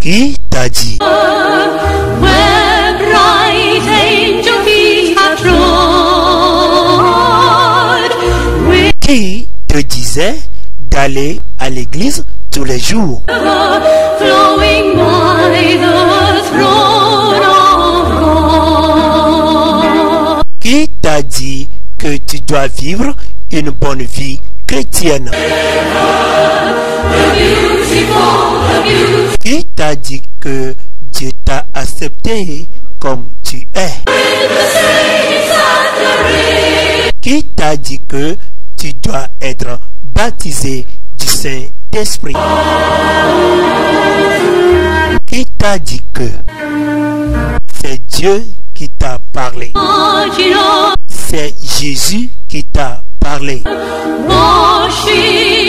Qui t'a dit? Where bright angel feet have trod, Qui te disait d'aller à l'église tous les jours? flowing by the throne of God. Qui t'a dit que tu dois vivre une bonne vie chrétienne? Qui t'a dit que Dieu t'a accepté comme tu es? Qui t'a dit que tu dois être baptisé du Saint-Esprit? Qui t'a dit que c'est Dieu qui t'a parlé? C'est Jésus qui t'a parlé.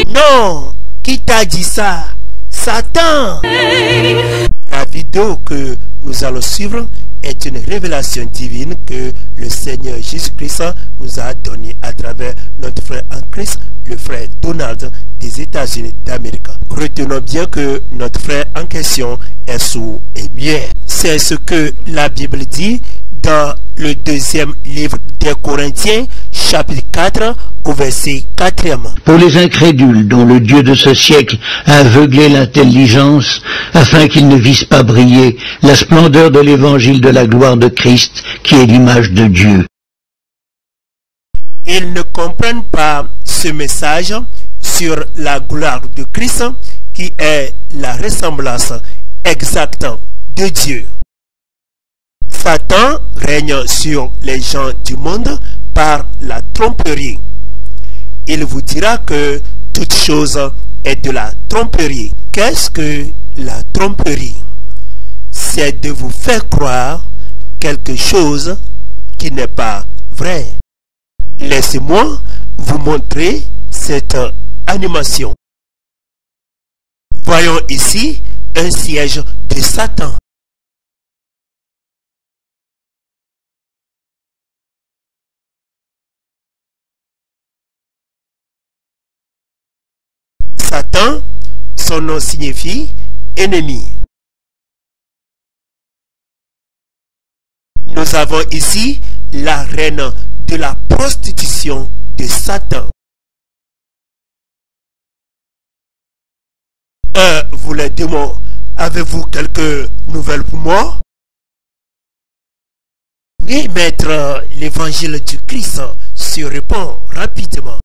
Non, qui t'a dit ça? Satan. La vidéo que nous allons suivre est une révélation divine que le Seigneur Jésus-Christ nous a donnée à travers notre frère en Christ, le frère Donald des États-Unis d'Amérique. Retenons bien que notre frère en question est sourd et muet. C'est ce que la Bible dit dans le deuxième livre des Corinthiens, chapitre 4, au verset 4. Pour les incrédules dont le Dieu de ce siècle a aveuglé l'intelligence, afin qu'ils ne vissent pas briller la splendeur de l'évangile de la gloire de Christ, qui est l'image de Dieu. Ils ne comprennent pas ce message sur la gloire de Christ, qui est la ressemblance exacte de Dieu. Satan règne sur les gens du monde par la tromperie. Il vous dira que toute chose est de la tromperie. Qu'est-ce que la tromperie? C'est de vous faire croire quelque chose qui n'est pas vrai. Laissez-moi vous montrer cette animation. Voyons ici un siège de Satan. Satan, son nom signifie ennemi. Nous avons ici la reine de la prostitution de Satan. Vous les démons, avez-vous quelques nouvelles pour moi? Oui, maître, l'évangile du Christ se répand rapidement.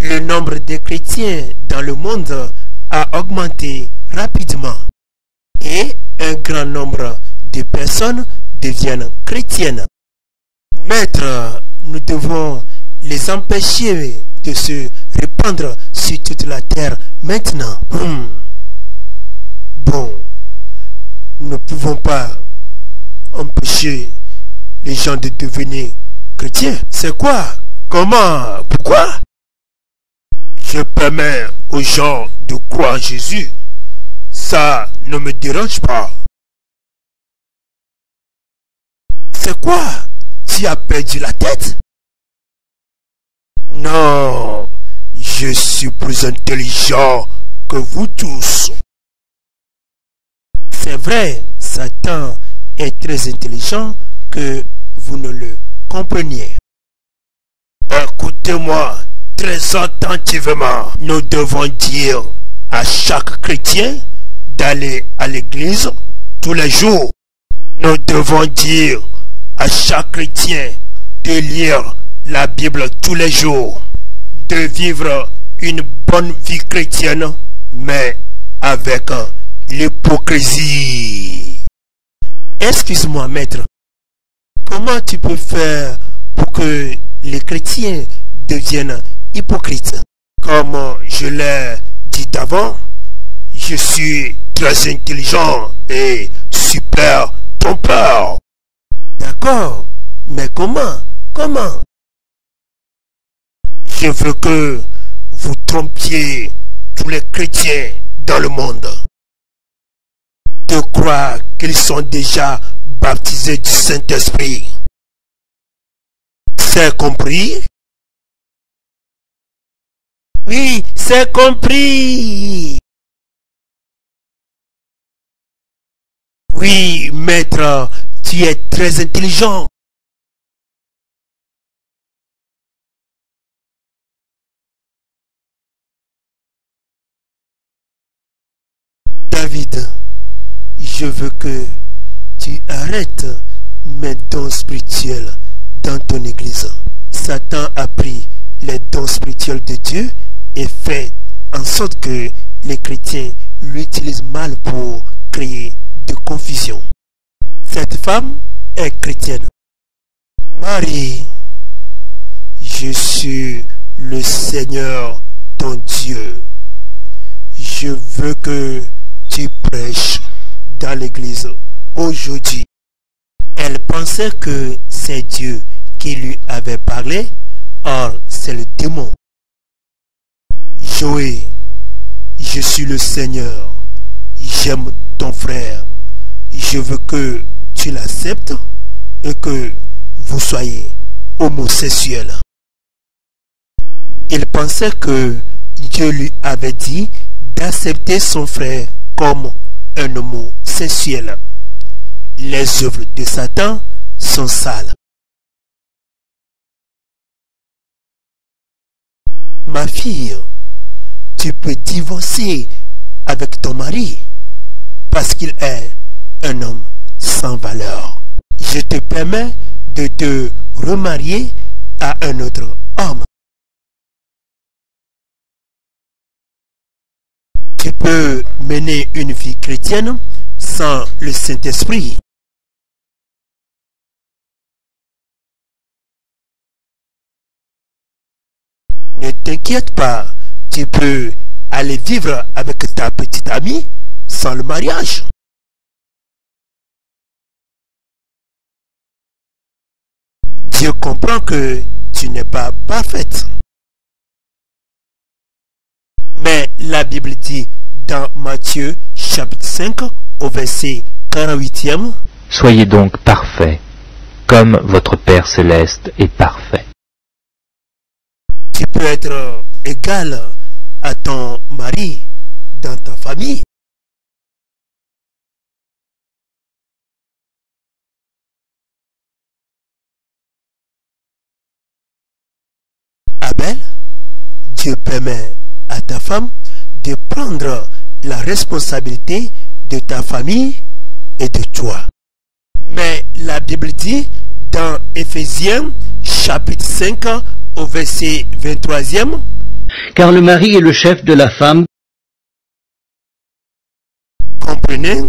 Le nombre de chrétiens dans le monde a augmenté rapidement et un grand nombre de personnes deviennent chrétiennes. Maître, nous devons les empêcher de se répandre sur toute la terre maintenant. Bon, nous ne pouvons pas empêcher les gens de devenir chrétiens. C'est quoi? Comment? Pourquoi? Je permets aux gens de croire en Jésus. Ça ne me dérange pas. C'est quoi? Tu as perdu la tête? Non, je suis plus intelligent que vous tous. C'est vrai, Satan est très intelligent que vous ne le compreniez. Écoutez-moi très attentivement. Nous devons dire à chaque chrétien d'aller à l'église tous les jours. Nous devons dire à chaque chrétien de lire la Bible tous les jours, de vivre une bonne vie chrétienne, mais avec l'hypocrisie. Excuse-moi, maître, comment tu peux faire pour que les chrétiens deviennent hypocrites? Comme je l'ai dit d'avant, je suis très intelligent et super trompeur. D'accord, mais comment? Comment? Je veux que vous trompiez tous les chrétiens dans le monde de croire qu'ils sont déjà baptisés du Saint-Esprit. C'est compris? Oui, c'est compris. Oui, maître, tu es très intelligent. David, je veux que tu arrêtes mes dons spirituels dans ton église. Satan a pris les dons spirituels de Dieu et fait en sorte que les chrétiens l'utilisent mal pour créer de confusion. Cette femme est chrétienne. Marie, je suis le Seigneur ton Dieu. Je veux que tu prêches dans l'église aujourd'hui. Elle pensait que c'est Dieu qui lui avait parlé, or c'est le démon. Joé, je suis le Seigneur. J'aime ton frère. Je veux que tu l'acceptes et que vous soyez homosexuels. Il pensait que Dieu lui avait dit d'accepter son frère comme un homosexuel. Les œuvres de Satan sont sales. Ma fille, tu peux divorcer avec ton mari parce qu'il est un homme sans valeur. Je te permets de te remarier à un autre homme. Tu peux mener une vie chrétienne sans le Saint-Esprit. Ne t'inquiète pas, tu peux aller vivre avec ta petite amie sans le mariage. Dieu comprend que tu n'es pas parfaite. Mais la Bible dit dans Matthieu chapitre 5 au verset 48e. Soyez donc parfaits, comme votre Père céleste est parfait. Tu peux être égal à ton mari dans ta famille. Abel, Dieu permet à ta femme de prendre la responsabilité de ta famille et de toi. Mais la Bible dit dans Éphésiens chapitre 5 au verset 23e. Car le mari est le chef de la femme. Comprenez?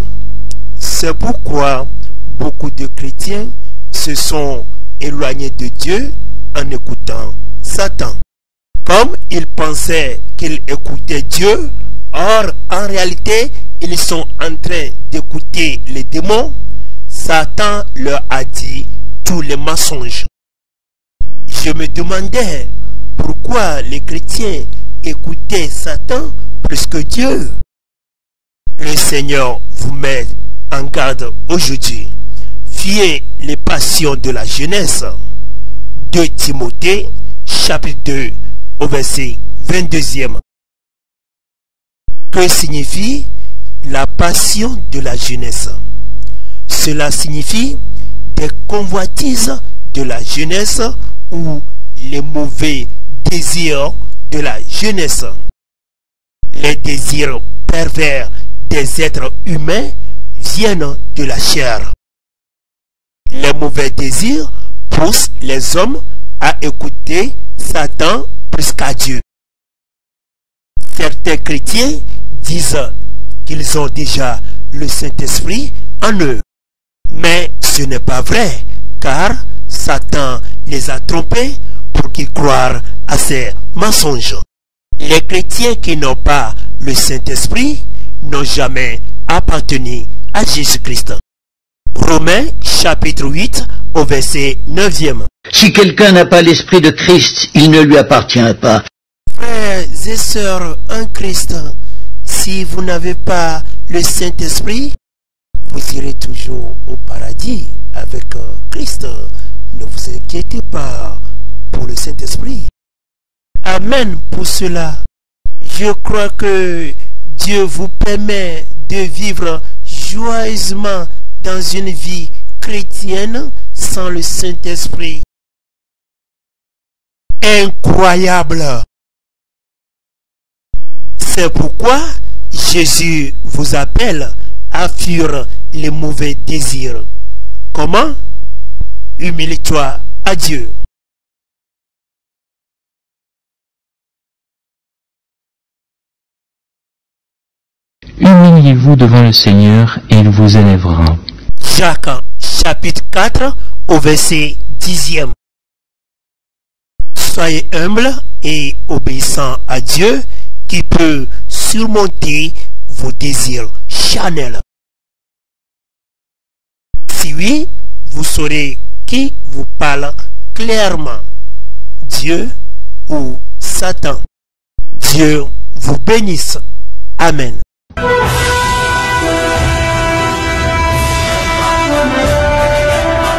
C'est pourquoi beaucoup de chrétiens se sont éloignés de Dieu en écoutant Satan. Comme ils pensaient qu'ils écoutaient Dieu, or en réalité ils sont en train d'écouter les démons, Satan leur a dit tous les mensonges. Je me demandais pourquoi les chrétiens écoutaient Satan plus que Dieu. Le Seigneur vous met en garde aujourd'hui. Fuyez les passions de la jeunesse. 2 Timothée chapitre 2 au verset 22e. Que signifie la passion de la jeunesse? Cela signifie des convoitises de la jeunesse ou les mauvais désirs de la jeunesse. Les désirs pervers des êtres humains viennent de la chair. Les mauvais désirs poussent les hommes à écouter Satan plus qu'à Dieu. Certains chrétiens disent qu'ils ont déjà le Saint-Esprit en eux. Mais ce n'est pas vrai, car Satan les a trompés pour qu'ils croient à ces mensonges. Les chrétiens qui n'ont pas le Saint-Esprit n'ont jamais appartenu à Jésus-Christ. Romains chapitre 8 au verset 9e. Si quelqu'un n'a pas l'esprit de Christ, il ne lui appartient pas. Frères et sœurs en Christ, si vous n'avez pas le Saint-Esprit, vous irez toujours au paradis avec Christ. Ne vous inquiétez pas pour le Saint-Esprit. Amen pour cela. Je crois que Dieu vous permet de vivre joyeusement dans une vie chrétienne sans le Saint-Esprit. Incroyable! C'est pourquoi Jésus vous appelle à fuir les mauvais désirs. Comment? Humilie-toi à Dieu. Humiliez-vous devant le Seigneur et il vous élèvera. Jacques chapitre 4 au verset 10e. Soyez humble et obéissant à Dieu qui peut surmonter vos désirs charnels. Si oui, vous saurez qui vous parle clairement, Dieu ou Satan. Dieu vous bénisse. Amen.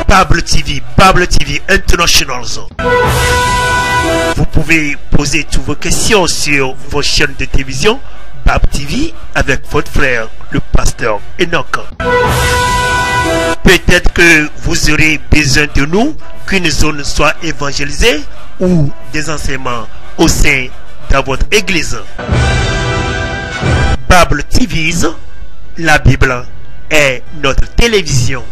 Bible TV International. Vous pouvez poser toutes vos questions sur vos chaînes de télévision Bible TV avec votre frère, le pasteur Enoch. Peut-être que vous aurez besoin de nous, qu'une zone soit évangélisée ou des enseignements au sein de votre église. Bible TV, la Bible est notre télévision.